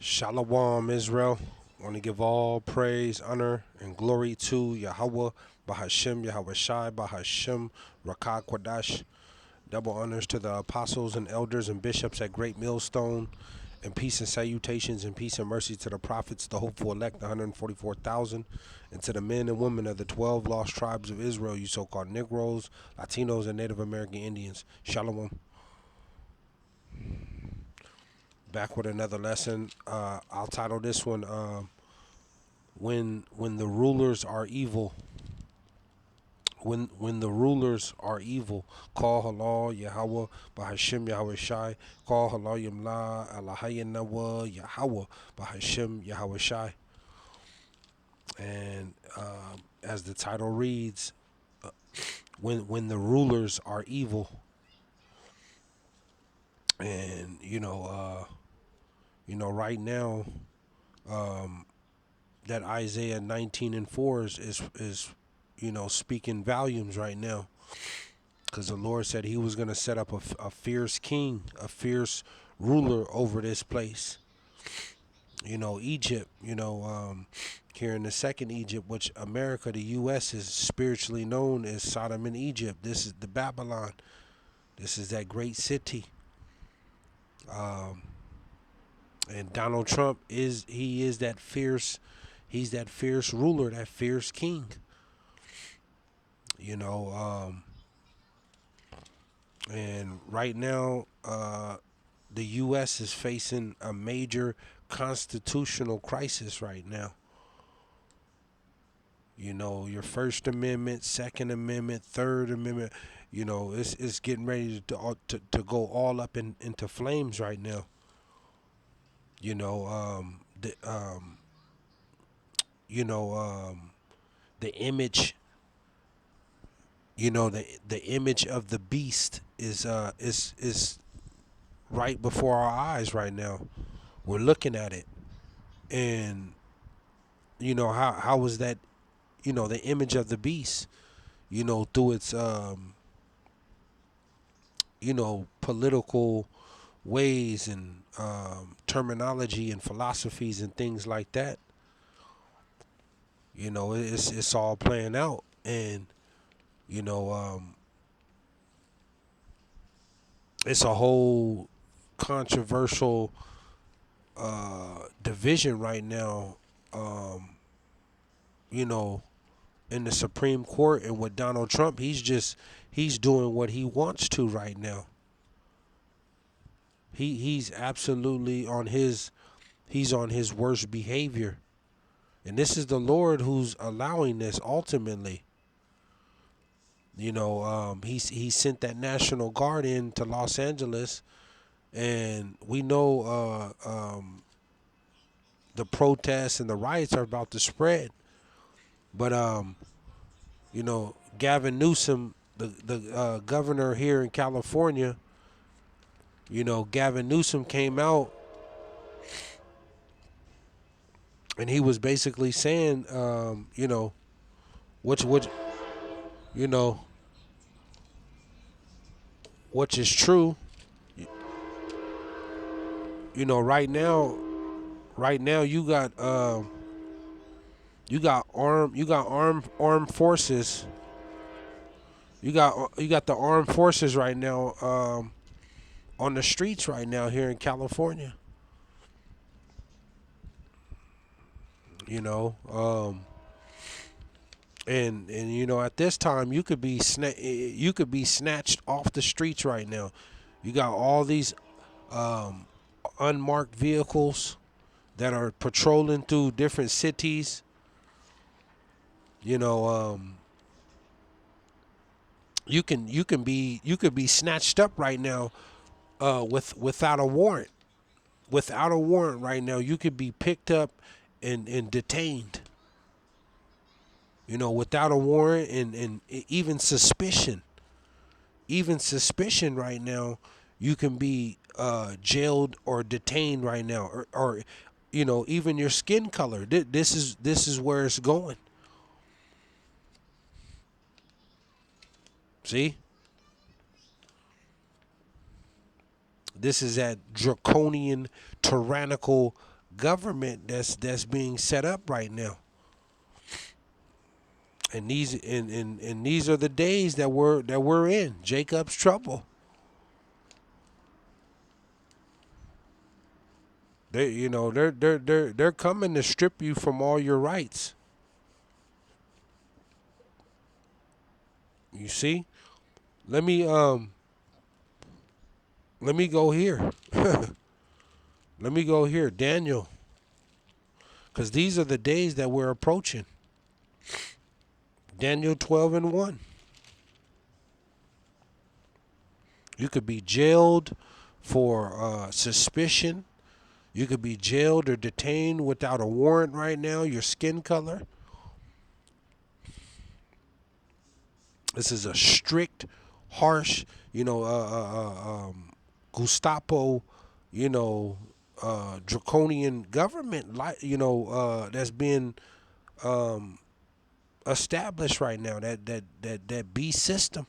Shalom, Israel. I want to give all praise, honor, and glory to Yahawah, BAHASHAM, YAHAWAHSHI, BAHASHAM, Rakah Kwadash. Double honors to the apostles and elders and bishops at Great Millstone, and peace and salutations and peace and mercy to the prophets, the hopeful elect, the 144,000, and to the men and women of the 12 lost tribes of Israel, you so-called Negroes, Latinos, and Native American Indians. Shalom. Back with another lesson. I'll title this one, when the rulers are evil. When the rulers are evil, call halal Yahawah Bahashim Yahawashi, call halal Yamla Alahayanawa Yahawah Bahashim Yahawashi. And as the title reads, when the rulers are evil. And right now, that Isaiah 19:4 is speaking volumes right now, because the Lord said He was going to set up a fierce king, a fierce ruler over this place. Egypt. Here in the second Egypt, which America, the U.S., is spiritually known as Sodom and Egypt. This is the Babylon. This is that great city. And Donald Trump is that fierce. He's that fierce ruler, that fierce king. And right now, the U.S. is facing a major constitutional crisis right now. Your First Amendment, Second Amendment, Third Amendment, it's getting ready to go all up into flames right now. The the image, the image of the beast is right before our eyes right now. We're looking at it, and how was that? The image of the beast, through its political ways and terminology and philosophies and things like that. It's all playing out, and it's a whole controversial division right now. In the Supreme Court, and with Donald Trump, he's doing what he wants to right now. He's absolutely on his worst behavior, and this is the Lord who's allowing this. Ultimately, he sent that National Guard in to Los Angeles, and we know the protests and the riots are about to spread. But Gavin Newsom, the governor here in California, Gavin Newsom came out, and he was basically saying, which which is true. Right now you got armed forces. You got the armed forces right now on the streets right now here in California. And at this time you could be snatched off the streets right now. You got all these unmarked vehicles that are patrolling through different cities. You could be snatched up right now without a warrant. Without a warrant right now, you could be picked up and detained. Without a warrant and even suspicion. Even suspicion right now, you can be jailed or detained right now, or even your skin color. This is where it's going. See, this is that draconian, tyrannical government that's being set up right now. And these are the days that we're in. Jacob's trouble. They're coming to strip you from all your rights. You see? Let me go here. Let me go here, Daniel, because these are the days that we're approaching. Daniel 12:1. You could be jailed for suspicion. You could be jailed or detained without a warrant right now. Your skin color. This is a strict, harsh, Gestapo, draconian government, that's being established right now. That beast system.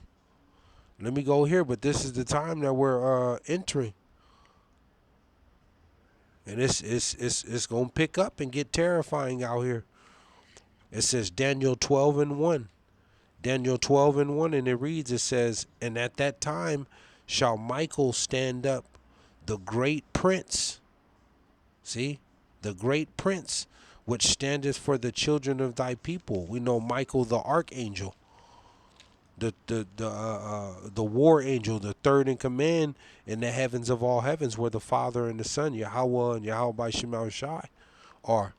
Let me go here, but this is the time that we're entering, and it's gonna pick up and get terrifying out here. It says Daniel 12:1. Daniel 12:1, and it reads, it says, and at that time shall Michael stand up, the great prince. See? The great prince, which standeth for the children of thy people. We know Michael the archangel, the war angel, the third in command in the heavens of all heavens, where the Father and the Son, Yahawah and YAHAWAHSHI, are.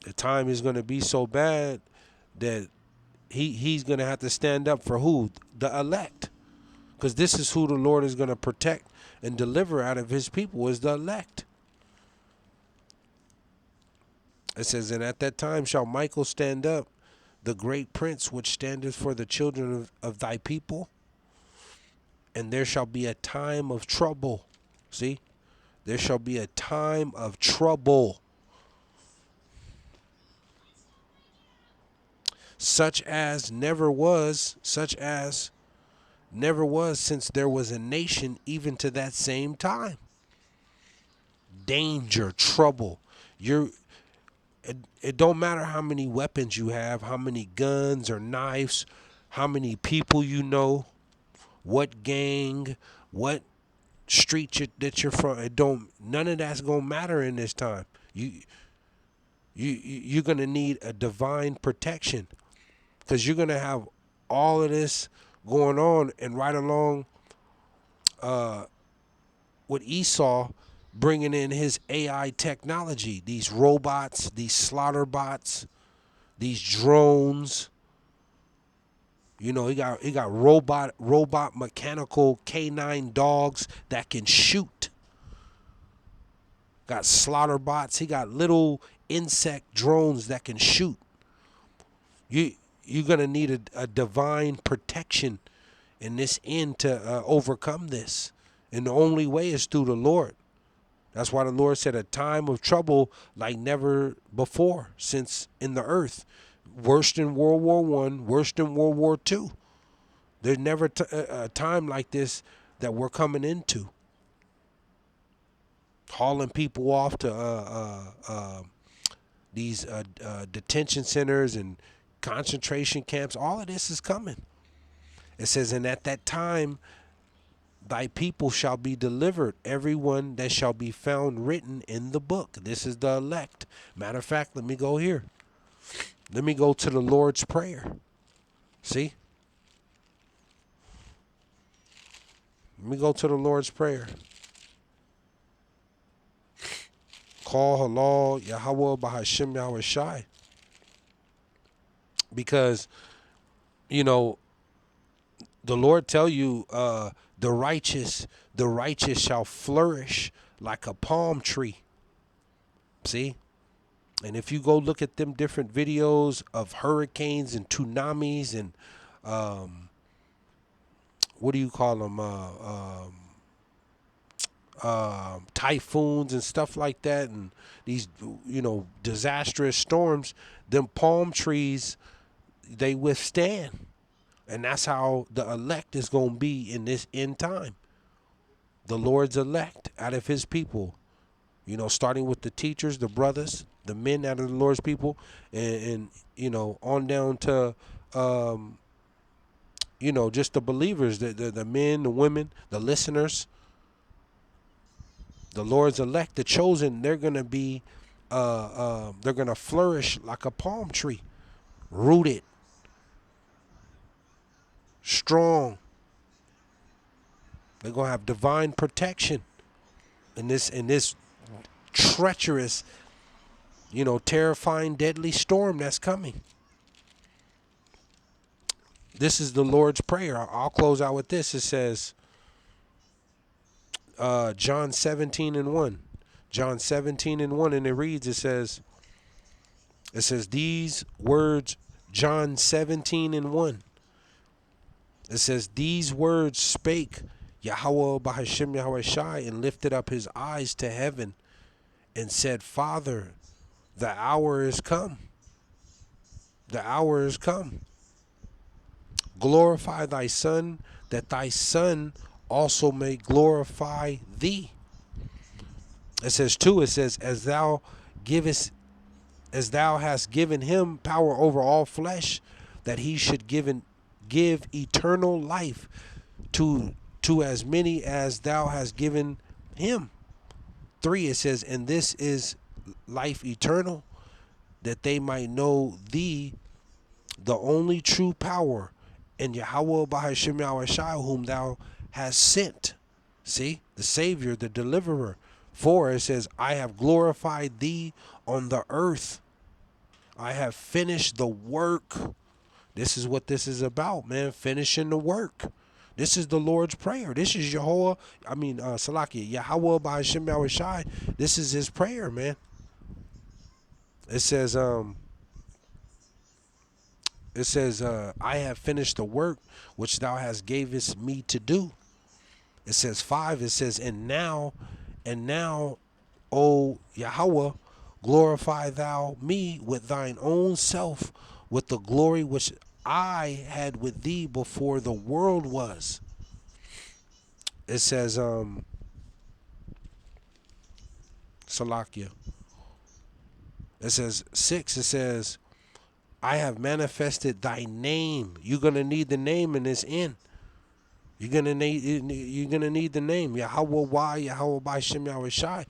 The time is going to be so bad that he's going to have to stand up for who? The elect. Because this is who the Lord is going to protect and deliver out of his people, is the elect. It says, and at that time shall Michael stand up, the great prince, which standeth for the children of thy people. And there shall be a time of trouble. See? There shall be a time of trouble. Such as never was since there was a nation, even to that same time. Danger, trouble. It don't matter how many weapons you have, how many guns or knives, how many people you know, what gang, what street that you're from. None of that's gonna matter in this time. You're gonna need a divine protection. Because you're going to have all of this going on, and right along with Esau bringing in his AI technology, these robots, these slaughter bots, these drones. He got robot mechanical canine dogs that can shoot. Got slaughter bots. He got little insect drones that can shoot. You're going to need a divine protection in this end to overcome this. And the only way is through the Lord. That's why the Lord said a time of trouble like never before since in the earth. Worse than World War I, worse than World War II. There's never a time like this that we're coming into. Hauling people off to these detention centers and concentration camps. All of this is coming. It says, and at that time thy people shall be delivered, everyone that shall be found written in the book. This is the elect. Matter of fact, let me go here. Let me go to the Lord's Prayer. See? Let me go to the Lord's Prayer. Call halal Yahawah BAHASHAM YAHWAHSHI. Because, the Lord tell you, the righteous shall flourish like a palm tree. See? And if you go look at them different videos of hurricanes and tsunamis and what do you call them? Typhoons and stuff like that, and these disastrous storms, them palm trees, they withstand. And that's how the elect is going to be in this end time. the Lord's elect out of his people, you know, starting with the teachers, the brothers, the men out of the Lord's people, and you know, on down to, you know, just the believers, the men, the women, the listeners, the Lord's elect, the chosen. They're gonna be, they're gonna flourish like a palm tree, rooted, strong. They're gonna have divine protection in this treacherous, you know, terrifying, deadly storm that's coming. This is the Lord's Prayer. I'll close out with this. It says, John 17:1. John 17:1, and it reads, it says these words, John 17:1. It says, these words spake Yahawah BAHASHAM YAHAWAHSHI, and lifted up his eyes to heaven and said, Father, the hour is come. The hour is come. Glorify thy Son, that thy Son also may glorify thee. It says too, it says, as thou hast given him power over all flesh, that he should give eternal life to as many as thou hast given him. 3, it says, and this is life eternal, that they might know thee, the only true power, and Yahawah BAHASHAM YAHAWAHSHI, whom thou hast sent. See, the Savior, the Deliverer. 4, it says, I have glorified thee on the earth. I have finished the work. This is what this is about, man. Finishing the work. This is the Lord's Prayer. This is Yahawah BAHASHAM YAHAWAHSHI. This is his prayer, man. It says, I have finished the work which thou hast gavest me to do. It says 5, it says, and now, O Yahawah, glorify thou me with thine own self, with the glory which I had with thee before the world was. It says, Salakia. It says 6, it says, I have manifested thy name. You're gonna need the name in this end. You're gonna need the name. YAHAWAH, Yahawah BAHASHAM YAHAWAHSHI.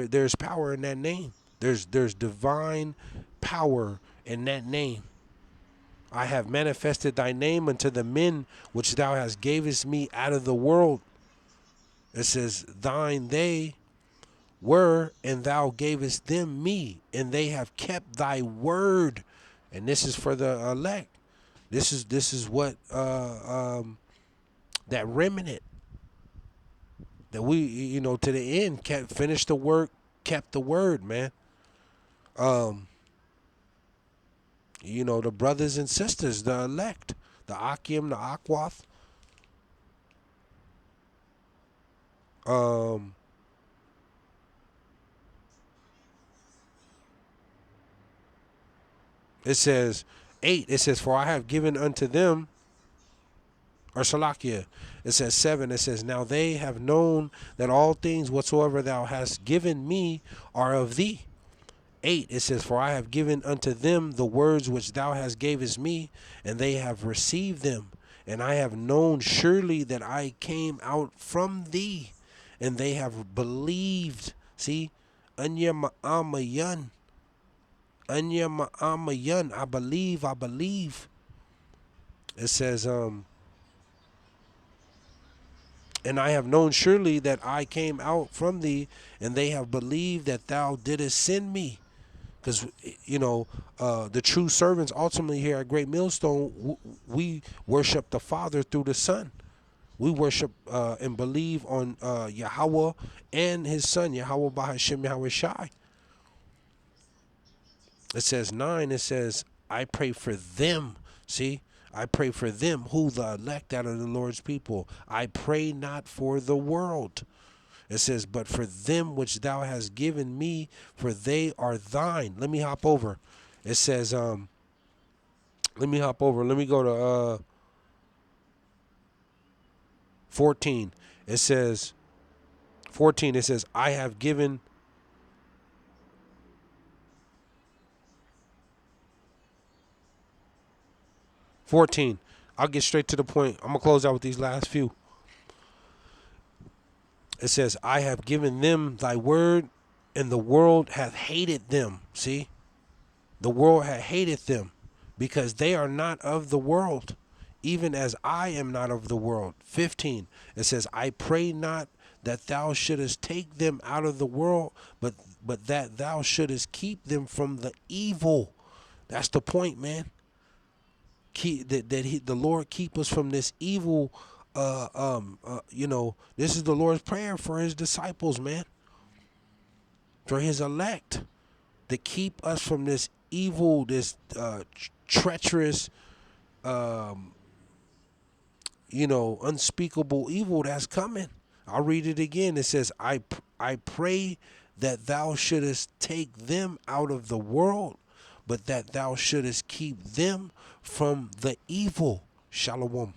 There's power in that name. There's divine power in that name. I have manifested thy name unto the men which thou hast gavest me out of the world. It says, thine they were, and thou gavest them me, and they have kept thy word. And this is for the elect. This is what that remnant that we, you know, to the end, finished the work, kept the word, man. You know, the brothers and sisters, the elect, the Akim, the Akwath. It says 8, it says, for I have given unto them, or Salakia, it says 7, it says, now they have known that all things whatsoever thou hast given me are of thee. 8, it says, for I have given unto them the words which thou hast gavest me, and they have received them. And I have known surely that I came out from thee, and they have believed. See, Anya Ma'amayan. Anya Ma'amayan. I believe. It says, and I have known surely that I came out from thee, and they have believed that thou didst send me. Because, you know, the true servants ultimately here at Great Millstone, we worship the Father through the Son. We worship and believe on Yahawah and his Son, Yahawah BAHASHAM YAHAWAHSHI. It says 9, it says, I pray for them. See, I pray for them, who the elect out of the Lord's people. I pray not for the world. It says, but for them which thou hast given me, for they are thine. Let me hop over. It says, let me go to 14. It says, 14, it says, I have given 14. I'll get straight to the point. I'm going to close out with these last few. It says, I have given them thy word, and the world hath hated them. See? The world hath hated them, because they are not of the world, even as I am not of the world. 15. It says, I pray not that thou shouldest take them out of the world, but that thou shouldest keep them from the evil. That's the point, man. The Lord keep us from this evil. This is the Lord's prayer for his disciples, man, for his elect, to keep us from this evil, this treacherous, unspeakable evil that's coming. I'll read it again. It says, I pray that thou shouldest take them out of the world, but that thou shouldest keep them from the evil. Shalom.